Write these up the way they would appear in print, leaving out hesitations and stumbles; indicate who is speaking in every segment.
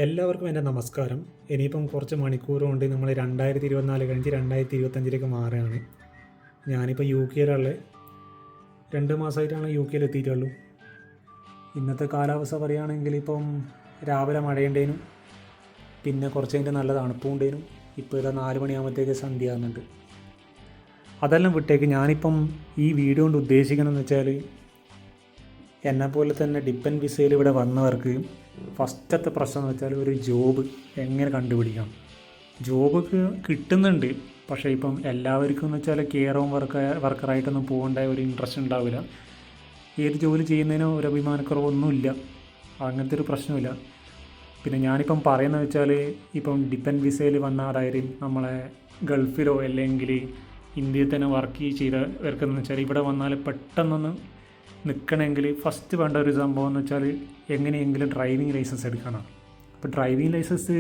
Speaker 1: എല്ലാവർക്കും എൻ്റെ നമസ്കാരം. ഇനിയിപ്പം കുറച്ച് മണിക്കൂർ കൊണ്ട് നമ്മൾ 2024 കഴിഞ്ഞ് 2025 മാറുകയാണ്. ഞാനിപ്പോൾ യു കെയിലുള്ള 2 മാസമായിട്ടാണ് യു കെയിൽ എത്തിയിട്ടുള്ളൂ. ഇന്നത്തെ കാലാവസ്ഥ പറയുകയാണെങ്കിൽ ഇപ്പം രാവിലെ മഴയുണ്ടേനും, പിന്നെ കുറച്ച് കഴിഞ്ഞിട്ട് നല്ല തണുപ്പും ഉണ്ടേനും. ഇപ്പോൾ ഇതാ 4 മണിയാകുമ്പോഴത്തേക്ക് സന്ധ്യ ആകുന്നുണ്ട്. അതെല്ലാം വിട്ടേക്ക്. ഞാനിപ്പം ഈ വീഡിയോ കൊണ്ട് ഉദ്ദേശിക്കുന്നതെന്ന് വെച്ചാൽ, എന്നെപ്പോലെ തന്നെ ഡിപ്പെൻഡ് വിസയിൽ ഇവിടെ വന്നവർക്ക് ഫസ്റ്റത്തെ പ്രശ്നം എന്ന് വെച്ചാൽ ഒരു ജോബ് എങ്ങനെ കണ്ടുപിടിക്കാം. ജോബ് കിട്ടുന്നുണ്ട്, പക്ഷേ ഇപ്പം എല്ലാവർക്കും എന്ന് വെച്ചാൽ കെയർ ഹോം വർക്കറായിട്ടൊന്നും പോകേണ്ട ഒരു ഇൻട്രസ്റ്റ് ഉണ്ടാവില്ല. ഏത് ജോലി ചെയ്യുന്നതിനോ ഒരു അഭിമാനക്കുറവൊന്നുമില്ല, അങ്ങനത്തെ ഒരു പ്രശ്നമില്ല. പിന്നെ ഞാനിപ്പം പറയുന്നത് വെച്ചാൽ, ഇപ്പം ഡിപ്പെൻഡ് വിസയിൽ വന്ന, അതായത് നമ്മളെ ഗൾഫിലോ അല്ലെങ്കിൽ ഇന്ത്യയിൽ തന്നെ വർക്ക് ചെയ്തവർക്കെന്ന് വെച്ചാൽ ഇവിടെ വന്നാൽ പെട്ടെന്നൊന്ന് നിൽക്കണമെങ്കിൽ ഫസ്റ്റ് വേണ്ട ഒരു സംഭവം എന്ന് വെച്ചാൽ എങ്ങനെയെങ്കിലും ഡ്രൈവിംഗ് ലൈസൻസ് എടുക്കണം. അപ്പോൾ ഡ്രൈവിംഗ് ലൈസൻസ്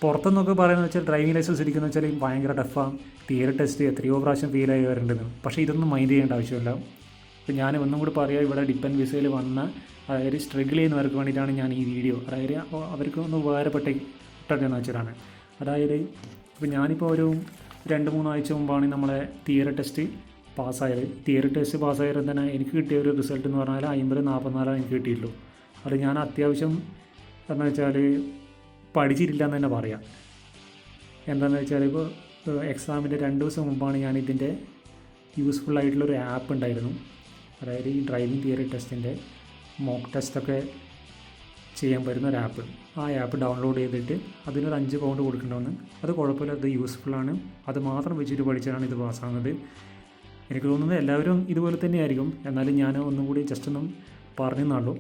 Speaker 1: പുറത്തുനിന്നൊക്കെ പറയുന്നത് വെച്ചാൽ ഡ്രൈവിംഗ് ലൈസൻസ് എടുക്കുന്നത് വെച്ചാൽ ഭയങ്കര ടഫാണ്. തിയറി ടെസ്റ്റ് എത്രയോ പ്രാവശ്യം ഫെയിലായി വരേണ്ടത്. പക്ഷേ ഇതൊന്നും മൈൻഡ് ചെയ്യേണ്ട ആവശ്യമില്ല. അപ്പോൾ ഞാൻ ഒന്നും കൂടി പറയാം, ഇവിടെ ഡിപ്പെൻഡ് വിസയിൽ വന്ന, അതായത് സ്ട്രഗിൾ ചെയ്യുന്നവർക്ക് വേണ്ടിയിട്ടാണ് ഞാൻ ഈ വീഡിയോ, അതായത് അവർക്ക് ഒന്ന് ഉപകാരപ്പെട്ടെന്ന് വെച്ചിട്ടാണ്. അതായത് ഇപ്പോൾ ഞാനിപ്പോൾ ഒരു 2-3 ആഴ്ച മുമ്പാണ് നമ്മളെ തിയറി ടെസ്റ്റ് പാസ്സായത്. തിയറി ടെസ്റ്റ് പാസ്സായത് തന്നെ എനിക്ക് കിട്ടിയ ഒരു റിസൾട്ട് എന്ന് പറഞ്ഞാൽ 50-44 എനിക്ക് കിട്ടിയിട്ടുള്ളൂ. അത് ഞാൻ അത്യാവശ്യം എന്ന് വെച്ചാൽ പഠിച്ചിട്ടില്ല എന്ന് തന്നെ പറയാം. എന്താണെന്ന് വെച്ചാൽ, ഇപ്പോൾ എക്സാമിൻ്റെ 2 ദിവസം മുമ്പാണ് ഞാൻ ഇതിൻ്റെ യൂസ്ഫുള്ളായിട്ടുള്ളൊരു ആപ്പ് ഉണ്ടായിരുന്നു. അതായത് ഈ ഡ്രൈവിംഗ് തിയറി ടെസ്റ്റിൻ്റെ മോക്ക് ടെസ്റ്റൊക്കെ ചെയ്യാൻ പറ്റുന്ന ഒരു ആപ്പ്. ആ ആപ്പ് ഡൗൺലോഡ് ചെയ്തിട്ട് അതിനൊരു 5 പൗണ്ട് കൊടുക്കേണ്ടതെന്ന്. അത് കുഴപ്പമില്ല, അത് യൂസ്ഫുള്ളാണ്. അത് മാത്രം വെച്ചിട്ട് പഠിച്ചാണ് ഇത് പാസ്സാകുന്നത്. എനിക്ക് തോന്നുന്നത് എല്ലാവരും ഇതുപോലെ തന്നെയായിരിക്കും. എന്നാലും ഞാൻ ഒന്നും കൂടി ജസ്റ്റ് ഒന്നും പറഞ്ഞെന്നുള്ളൂ.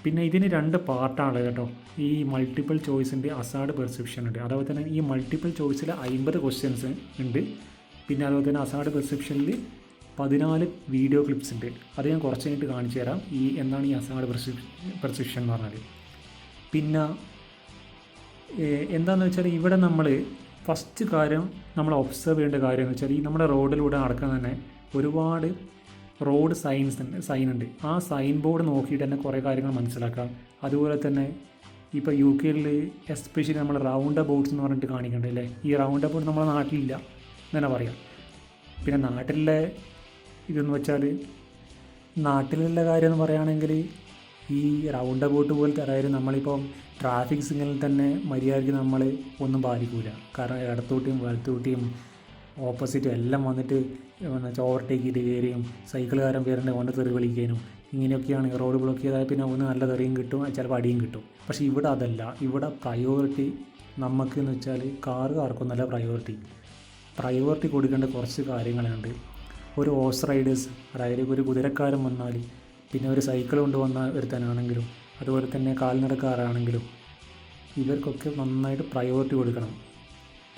Speaker 1: പിന്നെ ഇതിന് 2 പാർട്ടാണ് കേട്ടോ. ഈ മൾട്ടിപ്പിൾ ചോയ്സിൻ്റെ അസാഡ് പെർസെപ്ഷൻ ഉണ്ട്. അതുപോലെ തന്നെ ഈ മൾട്ടിപ്പിൾ ചോയ്സിൽ 50 ക്വസ്റ്റ്യൻസ് ഉണ്ട്. പിന്നെ അതുപോലെ തന്നെ അസാഡ് പെർസെപ്ഷനിൽ 14 വീഡിയോ ക്ലിപ്സ് ഉണ്ട്. അത് ഞാൻ കുറച്ച് കഴിഞ്ഞിട്ട് കാണിച്ചു തരാം, എന്താണ് ഈ അസാഡ് പെർസെപ്ഷൻ എന്ന് പറഞ്ഞാൽ. പിന്നെ എന്താണെന്ന് വെച്ചാൽ, ഇവിടെ നമ്മൾ ഫസ്റ്റ് കാര്യം നമ്മൾ ഒബ്സർവ് ചെയ്യേണ്ട കാര്യം എന്ന് വെച്ചാൽ, ഈ നമ്മുടെ റോഡിലൂടെ നടക്കാൻ തന്നെ ഒരുപാട് റോഡ് സൈൻ ഉണ്ട്. ആ സൈൻ ബോർഡ് നോക്കിയിട്ട് തന്നെ കുറേ കാര്യങ്ങൾ മനസ്സിലാക്കാം. അതുപോലെ തന്നെ ഇപ്പോൾ യു കെയിൽ എസ്പെഷ്യലി നമ്മൾ റൗണ്ട് അബൌട്ട്സ് എന്ന് പറഞ്ഞിട്ട് കാണിക്കണ്ടല്ലേ. ഈ റൗണ്ട് അബൌട്ട് നമ്മുടെ നാട്ടിലില്ല എന്ന് തന്നെ പറയാം. പിന്നെ നാട്ടിലെ ഇതെന്ന് വെച്ചാൽ, നാട്ടിലുള്ള കാര്യം എന്ന് പറയുകയാണെങ്കിൽ ഈ റൗണ്ട് അബൌട്ട് പോലത്തെ, അതായത് നമ്മളിപ്പം ട്രാഫിക് സിഗ്നലിൽ തന്നെ മര്യാദയ്ക്ക് നമ്മൾ ഒന്നും പാലിക്കില്ല. കാരണം ഇടത്തോട്ടിയും വലത്തോട്ടിയും ഓപ്പോസിറ്റും എല്ലാം വന്നിട്ട് ഓവർടേക്ക് ചെയ്ത് കയറിയും സൈക്കിളുകാരൻ പേരുടെ കൊണ്ട് തെറി വിളിക്കാനും ഇങ്ങനെയൊക്കെയാണ്. റോഡ് ബ്ലോക്ക് ചെയ്താൽ പിന്നെ ഒന്ന് നല്ല തെറിയും കിട്ടും, ചിലപ്പോൾ അടിയും കിട്ടും. പക്ഷേ ഇവിടെ അതല്ല. ഇവിടെ പ്രയോറിറ്റി നമുക്ക് എന്ന് വെച്ചാൽ കാർക്കൊന്നല്ല പ്രയോറിറ്റി കൊടുക്കേണ്ട കുറച്ച് കാര്യങ്ങളുണ്ട്. ഒരു ഹോഴ്സ് റൈഡേഴ്സ്, അതായത് ഒരു കുതിരക്കാരൻ വന്നാൽ, പിന്നെ ഒരു സൈക്കിൾ കൊണ്ട് വന്ന ഒരുത്തനാണെങ്കിലും, അതുപോലെ തന്നെ കാൽനടക്കാരാണെങ്കിലും, ഇവർക്കൊക്കെ നന്നായിട്ട് പ്രയോറിറ്റി കൊടുക്കണം.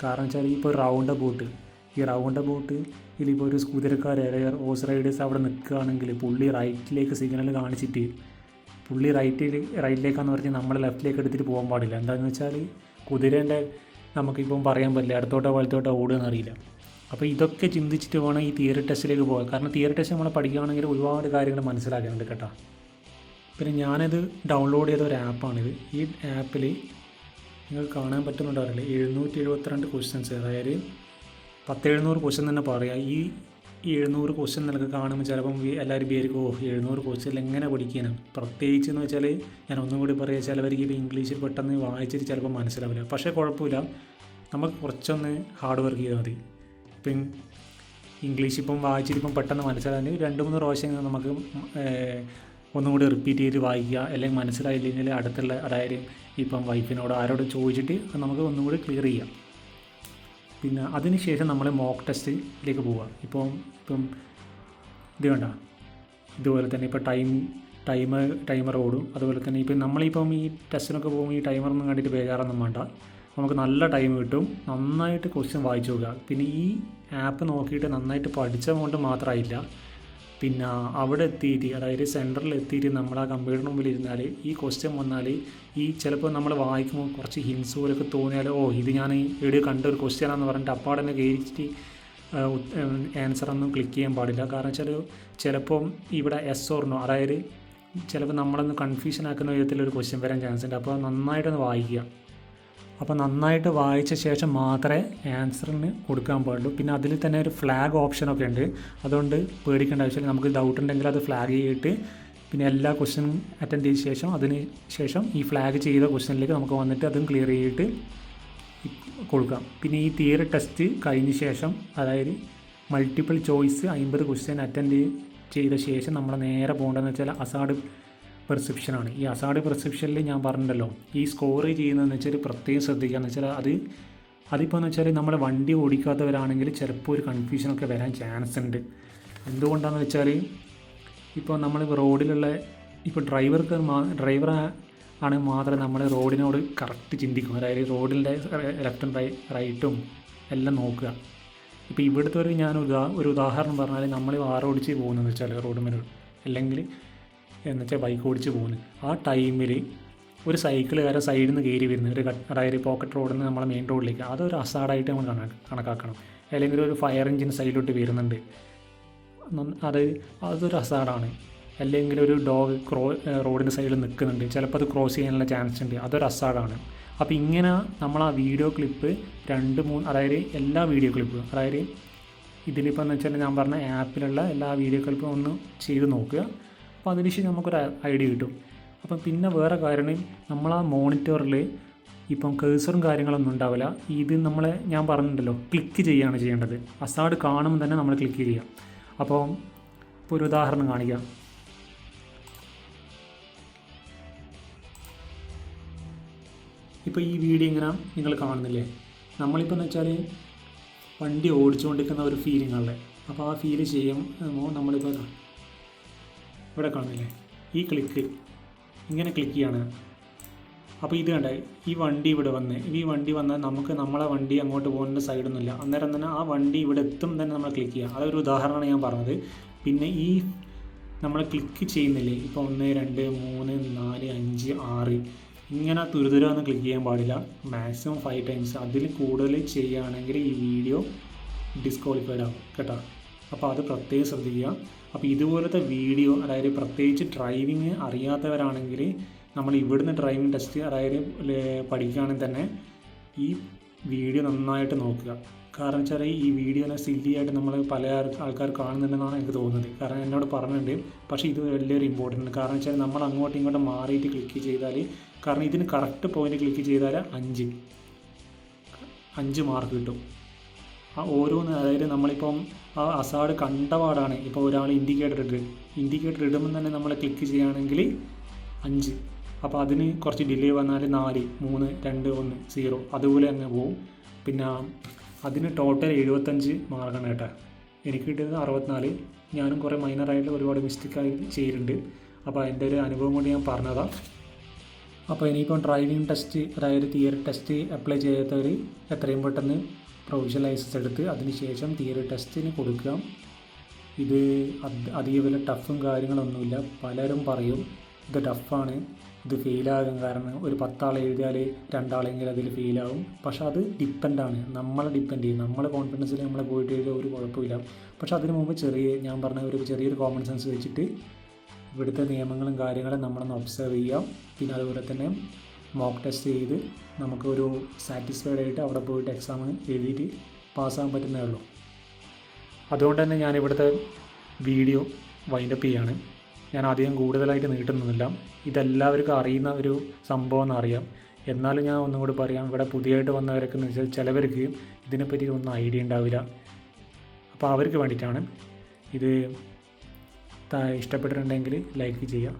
Speaker 1: കാരണം വെച്ചാൽ ഇപ്പോൾ റൗണ്ട് അബൌട്ട് ഇതിലിപ്പോൾ ഒരു കുതിരക്കാർ ഹോഴ്സ് റൈഡേഴ്സ് അവിടെ നിൽക്കുകയാണെങ്കിൽ പുള്ളി റൈറ്റിലേക്ക് സിഗ്നൽ കാണിച്ചിട്ട് പുള്ളി റൈറ്റിലേക്കാന്ന് പറഞ്ഞാൽ നമ്മൾ ലെഫ്റ്റിലേക്ക് എടുത്തിട്ട് പോകാൻ പാടില്ല. എന്താണെന്ന് വെച്ചാൽ കുതിരേൻ്റെ നമുക്കിപ്പം പറയാൻ പറ്റില്ല ഇടത്തോട്ടോ വലത്തോട്ടോ ഓടുകയെന്ന് അറിയില്ല. അപ്പോൾ ഇതൊക്കെ ചിന്തിച്ചിട്ട് വേണം ഈ തിയറി ടെസ്റ്റിലേക്ക് പോകാൻ. കാരണം തിയറി ടെസ്റ്റ് നമ്മൾ പഠിക്കുകയാണെങ്കിൽ ഒരുപാട് കാര്യങ്ങൾ മനസ്സിലാക്കുന്നുണ്ട് കേട്ടോ. പിന്നെ ഞാനത് ഡൗൺലോഡ് ചെയ്ത ഒരു ആപ്പാണിത്. ഈ ആപ്പിൽ നിങ്ങൾക്ക് കാണാൻ പറ്റുന്നുണ്ടാവില്ല, 772 ക്വസ്റ്റ്യൻസ്, അതായത് 10-700 ക്വസ്റ്റ്യൻ തന്നെ പറയാം. ഈ 700 ക്വസ്റ്റ്യൻ നിനക്ക് കാണുമ്പോൾ ചിലപ്പം എല്ലാവരും വിചാരിക്കും, 700 ക്വസ്റ്റ്യൻ എങ്ങനെ പഠിക്കാനാണ്. പ്രത്യേകിച്ച് എന്ന് വെച്ചാൽ, ഞാൻ ഒന്നും കൂടി പറയാം, ചിലവർക്ക് ഇപ്പോൾ ഇംഗ്ലീഷിൽ പെട്ടെന്ന് വായിച്ചിട്ട് ചിലപ്പോൾ മനസ്സിലാവില്ല. പക്ഷേ കുഴപ്പമില്ല, നമുക്ക് കുറച്ചൊന്ന് ഹാർഡ് വർക്ക് ചെയ്താൽ മതി. ഇപ്പം ഇംഗ്ലീഷ് ഇപ്പം വായിച്ചിട്ട് പെട്ടെന്ന് മനസ്സിലാകാൻ 2-3 പ്രാവശ്യം നമുക്ക് ഒന്നും കൂടി റിപ്പീറ്റ് ചെയ്ത് വായിക്കുക. അല്ലെങ്കിൽ മനസ്സിലായില്ലെങ്കിൽ അടുത്തുള്ള, അതായത് ഇപ്പം വൈഫിനോട് ആരോടും ചോദിച്ചിട്ട് നമുക്ക് ഒന്നും കൂടി ക്ലിയർ ചെയ്യാം. പിന്നെ അതിന് ശേഷം നമ്മൾ മോക്ക് ടെസ്റ്റിലേക്ക് പോവുക. ഇപ്പം ഇത് വേണ്ട, ഇതുപോലെ തന്നെ ഇപ്പോൾ ടൈമർ ഓടും. അതുപോലെ തന്നെ ഇപ്പം നമ്മളിപ്പം ഈ ടെസ്റ്റിനൊക്കെ പോകുമ്പോൾ ഈ ടൈമറൊന്നും കണ്ടിട്ട് ബേജാറൊന്നും വേണ്ട. നമുക്ക് നല്ല ടൈം കിട്ടും. നന്നായിട്ട് ക്വസ്റ്റ്യൻ വായിച്ചു നോക്കുക. പിന്നെ ഈ ആപ്പ് നോക്കിയിട്ട് നന്നായിട്ട് പഠിച്ച കൊണ്ട് മാത്രമായില്ല, പിന്നെ അവിടെ എത്തിയിട്ട്, അതായത് സെൻറ്ററിൽ എത്തിയിട്ട് നമ്മൾ ആ കമ്പ്യൂട്ടറിന് മുമ്പിൽ ഇരുന്നാൽ ഈ ക്വസ്റ്റ്യൻ വന്നാൽ ചിലപ്പോൾ നമ്മൾ വായിക്കുമ്പോൾ കുറച്ച് ഹിൻസ് പോലൊക്കെ തോന്നിയാൽ, ഇത് ഞാൻ എവിടെ കണ്ട ഒരു ക്വസ്റ്റ്യനാണെന്ന് പറഞ്ഞിട്ട് അപ്പാടെ തന്നെ കയറിച്ചിട്ട് ആൻസറൊന്നും ക്ലിക്ക് ചെയ്യാൻ പാടില്ല. കാരണം വെച്ചാൽ ചിലപ്പം ഇവിടെ എസ് ഓർ നോ, അതായത് ചിലപ്പോൾ നമ്മളൊന്ന് കൺഫ്യൂഷൻ ആക്കുന്ന വിധത്തിലൊരു ക്വസ്റ്റ്യൻ വരാൻ ചാൻസ് ഉണ്ട്. അപ്പോൾ നന്നായിട്ടൊന്ന് വായിക്കുക. അപ്പോൾ നന്നായിട്ട് വായിച്ച ശേഷം മാത്രമേ ആൻസറിന് കൊടുക്കാൻ പാടുള്ളൂ. പിന്നെ അതിൽ തന്നെ ഒരു ഫ്ലാഗ് ഓപ്ഷനൊക്കെ ഉണ്ട്. അതുകൊണ്ട് പേടിക്കേണ്ട ആവശ്യമില്ല. നമുക്ക് ഡൗട്ട് ഉണ്ടെങ്കിൽ അത് ഫ്ലാഗ് ചെയ്തിട്ട് പിന്നെ എല്ലാ ക്വസ്റ്റ്യനും അറ്റൻഡ് ചെയ്ത ശേഷം അതിന് ശേഷം ഈ ഫ്ലാഗ് ചെയ്ത ക്വസ്റ്റ്യനിലേക്ക് നമുക്ക് വന്നിട്ട് അതും ക്ലിയർ ചെയ്തിട്ട് കൊടുക്കാം. പിന്നെ ഈ തിയറി ടെസ്റ്റ് കഴിഞ്ഞ ശേഷം, അതായത് മൾട്ടിപ്പിൾ ചോയ്സ് 50 ക്വസ്റ്റ്യൻ അറ്റൻഡ് ചെയ്ത ശേഷം നമ്മൾ നേരെ പോകേണ്ടതെന്ന് വെച്ചാൽ അസാഡ് പെർസെപ്ഷനാണ്. ഈ അസാഡ് പെർസെപ്ഷനിൽ ഞാൻ പറഞ്ഞിട്ടുണ്ടല്ലോ, ഈ സ്കോർ ചെയ്യുന്നതെന്ന് വെച്ചാൽ പ്രത്യേകം ശ്രദ്ധിക്കുക. എന്ന് വെച്ചാൽ അതിപ്പോൾ എന്ന് വെച്ചാൽ നമ്മൾ വണ്ടി ഓടിക്കാത്തവരാണെങ്കിൽ ചിലപ്പോൾ ഒരു കൺഫ്യൂഷനൊക്കെ വരാൻ ചാൻസ് ഉണ്ട്. എന്തുകൊണ്ടാണെന്ന് വെച്ചാൽ ഇപ്പോൾ നമ്മൾ റോഡിലുള്ള ഇപ്പോൾ ഡ്രൈവർ ആണ് മാത്രമേ നമ്മൾ റോഡിനോട് കറക്റ്റ് ചിന്തിക്കും. അതായത് റോഡിൻ്റെ ലെഫ്റ്റും റൈറ്റും എല്ലാം നോക്കുക. ഇപ്പോൾ ഇവിടുത്തെ ഒരു ഉദാഹരണം പറഞ്ഞാൽ നമ്മൾ ഓടിച്ച് പോകുന്നതെന്ന് വെച്ചാൽ റോഡ് മേൽ, അല്ലെങ്കിൽ എന്നുവെച്ചാൽ ബൈക്ക് ഓടിച്ച് പോകുന്നത്, ആ ടൈമിൽ ഒരു സൈക്കിളുകാരെ സൈഡിൽ നിന്ന് കയറി വരുന്നത് അതായത് പോക്കറ്റ് റോഡിൽ നിന്ന് നമ്മളെ മെയിൻ റോഡിലേക്ക്, അതൊരു അസാഡായിട്ട് നമ്മൾ കണക്കാക്കണം. അല്ലെങ്കിൽ ഒരു ഫയർ എഞ്ചിൻ സൈഡിലോട്ട് വരുന്നുണ്ട്, അതൊരു അസാഡാണ്. അല്ലെങ്കിൽ ഒരു ഡോഗ് റോഡിൻ്റെ സൈഡിൽ നിൽക്കുന്നുണ്ട്, ചിലപ്പോൾ അത് ക്രോസ് ചെയ്യാനുള്ള ചാൻസ് ഉണ്ട്, അതൊരു അസാഡാണ്. അപ്പോൾ ഇങ്ങനെ നമ്മൾ ആ വീഡിയോ ക്ലിപ്പ് 2-3, അതായത് എല്ലാ വീഡിയോ ക്ലിപ്പും, അതായത് ഇതിലിപ്പോൾ എന്ന് വെച്ചാൽ ഞാൻ പറഞ്ഞ ആപ്പിലുള്ള എല്ലാ വീഡിയോ ക്ലിപ്പും ഒന്ന് ചെയ്ത് നോക്കുക. അപ്പോൾ അതിനുശേഷം നമുക്കൊരു ഐഡിയ കിട്ടും. അപ്പം പിന്നെ വേറെ കാര്യം, നമ്മൾ ആ മോണിറ്ററിൽ ഇപ്പം കേഴ്സറും കാര്യങ്ങളൊന്നും ഉണ്ടാവില്ല. ഇത് ഞാൻ പറഞ്ഞിട്ടുണ്ടല്ലോ, ക്ലിക്ക് ചെയ്യുകയാണ് ചെയ്യേണ്ടത്. അസാഡ് കാണുമ്പോൾ തന്നെ നമ്മൾ ക്ലിക്ക് ചെയ്യാം. അപ്പോൾ ഇപ്പോൾ ഒരു ഉദാഹരണം കാണിക്കാം. ഇപ്പോൾ ഈ വീഡിയോ ഇങ്ങനെ നിങ്ങൾ കാണുന്നില്ലേ, നമ്മളിപ്പോൾ എന്ന് വെച്ചാൽ വണ്ടി ഓടിച്ചുകൊണ്ടിരിക്കുന്ന ഒരു ഫീലിംഗ് ആണല്ലേ. അപ്പോൾ ആ ഫീല് ചെയ്യുമ്പോൾ നമ്മളിപ്പോൾ ഇവിടെ കാണുന്നില്ലേ, ഈ ഇങ്ങനെ ക്ലിക്ക് ചെയ്യാണ്. അപ്പോൾ ഇത് കണ്ടേ, ഈ വണ്ടി ഇവിടെ വന്നാൽ നമുക്ക് നമ്മളെ വണ്ടി അങ്ങോട്ട് പോകുന്ന സൈഡൊന്നുമില്ല. അന്നേരം തന്നെ ആ വണ്ടി ഇവിടെ എത്തും തന്നെ നമ്മൾ ക്ലിക്ക് ചെയ്യുക. അതൊരു ഉദാഹരണമാണ് ഞാൻ പറഞ്ഞത്. പിന്നെ ഈ നമ്മൾ ക്ലിക്ക് ചെയ്യുന്നില്ലേ, ഇപ്പോൾ 1, 2, 3, 4, 5, 6 ഇങ്ങനെ തുരുതുരാന്ന് ക്ലിക്ക് ചെയ്യാൻ പാടില്ല. Maximum 5 times. അതിൽ കൂടുതൽ ചെയ്യുകയാണെങ്കിൽ ഈ വീഡിയോ ഡിസ്ക്വാളിഫൈഡ് ആകും കേട്ടോ. അപ്പോൾ അത് പ്രത്യേകം ശ്രദ്ധിക്കുക. അപ്പോൾ ഇതുപോലത്തെ വീഡിയോ, അതായത് പ്രത്യേകിച്ച് ഡ്രൈവിങ് അറിയാത്തവരാണെങ്കിൽ നമ്മൾ ഇവിടുന്ന് ഡ്രൈവിംഗ് ടെസ്റ്റ്, അതായത് പഠിക്കുകയാണെങ്കിൽ തന്നെ ഈ വീഡിയോ നന്നായിട്ട് നോക്കുക. കാരണം വെച്ചാൽ ഈ വീഡിയോനെ സില്ലിയായിട്ട് നമ്മൾ പല ആൾക്കാർ കാണുന്നുണ്ടെന്നാണ് എനിക്ക് തോന്നുന്നത്. കാരണം എന്നോട് പറഞ്ഞിട്ടുണ്ട്. പക്ഷേ ഇത് വലിയൊരു ഇമ്പോർട്ടൻ്റ്. കാരണം വെച്ചാൽ നമ്മൾ അങ്ങോട്ടും ഇങ്ങോട്ടും മാറിയിട്ട് ക്ലിക്ക് ചെയ്താൽ, കാരണം ഇതിന് കറക്റ്റ് പോയിന്റ് ക്ലിക്ക് ചെയ്താൽ 5 മാർക്ക് കിട്ടും. ആ ഓരോന്ന്, അതായത് നമ്മളിപ്പം ആ അസാഡ് കണ്ടപാടാണ്. ഇപ്പോൾ ഒരാൾ ഇൻഡിക്കേറ്റർ ഇടുമ്പോൾ തന്നെ നമ്മൾ ക്ലിക്ക് ചെയ്യുകയാണെങ്കിൽ 5. അപ്പോൾ അതിന് കുറച്ച് ഡിലേ വന്നാൽ 4, 3, 2, 1, 0 അതുപോലെ അങ്ങ് പോവും. പിന്നെ അതിന് ടോട്ടൽ 75 മാർക്കാണ് കേട്ടോ. എനിക്ക് കിട്ടിയത് 64. ഞാനും കുറേ മൈനറായിട്ട് ഒരുപാട് മിസ്റ്റേക്കായി ചെയ്തിട്ടുണ്ട്. അപ്പോൾ അതിൻ്റെ ഒരു അനുഭവം കൊണ്ട് ഞാൻ പറഞ്ഞതാണ്. അപ്പോൾ ഇനിയിപ്പം ഡ്രൈവിംഗ് ടെസ്റ്റ്, അതായത് തിയറി ടെസ്റ്റ് അപ്ലൈ ചെയ്യാത്തവർ എത്രയും പെട്ടെന്ന് പ്രൊവിഷണൽ ലൈസൻസ് എടുത്ത് അതിന് ശേഷം തിയറി ടെസ്റ്റിന് കൊടുക്കുക. ഇത് അധികം വലിയ ടഫും കാര്യങ്ങളൊന്നുമില്ല. പലരും പറയും ഇത് ടഫാണ്, ഇത് ഫെയിലാകും. കാരണം ഒരു 10 ആൾ എഴുതിയാൽ 2 ആളെങ്കിലും അതിൽ ഫെയിലാകും. പക്ഷേ അത് ഡിപ്പെൻഡാണ്, നമ്മളെ ഡിപ്പെൻഡ് ചെയ്യും. നമ്മളെ കോൺഫിഡൻസിൽ നമ്മൾ പോയിട്ട് എഴുതിയാൽ ഒരു കുഴപ്പമില്ല. പക്ഷേ അതിന് മുമ്പ് ഞാൻ പറഞ്ഞ ചെറിയൊരു കോമൺ സെൻസ് വെച്ചിട്ട് ഇവിടുത്തെ നിയമങ്ങളും കാര്യങ്ങളും നമ്മളൊന്ന് ഒബ്സർവ് ചെയ്യാം. പിന്നെ അതുപോലെ തന്നെ മോക്ക് ടെസ്റ്റ് ചെയ്ത് നമുക്കൊരു സാറ്റിസ്ഫൈഡ് ആയിട്ട് അവിടെ പോയിട്ട് എക്സാം എഴുതിയിട്ട് പാസ്സാകാൻ പറ്റുന്നേ ഉള്ളൂ. അതുകൊണ്ട് തന്നെ ഞാനിവിടുത്തെ വീഡിയോ വൈൻഡപ്പ് ചെയ്യാണ്. ഞാൻ അധികം കൂടുതലായിട്ട് നീട്ടുന്നില്ല. ഇതെല്ലാവർക്കും അറിയുന്ന ഒരു സംഭവം എന്നറിയാം. എന്നാലും ഞാൻ ഒന്നും കൂടി പറയാം, ഇവിടെ പുതിയതായിട്ട് വന്നവരൊക്കെ എന്ന് വെച്ചാൽ ചിലവർക്ക് ഇതിനെപ്പറ്റി ഒന്നും ഐഡിയ ഉണ്ടാവില്ല. അപ്പോൾ അവർക്ക് വേണ്ടിയിട്ടാണ് ഇത്. ഇഷ്ടപ്പെട്ടിട്ടുണ്ടെങ്കിൽ ലൈക്ക് ചെയ്യുക.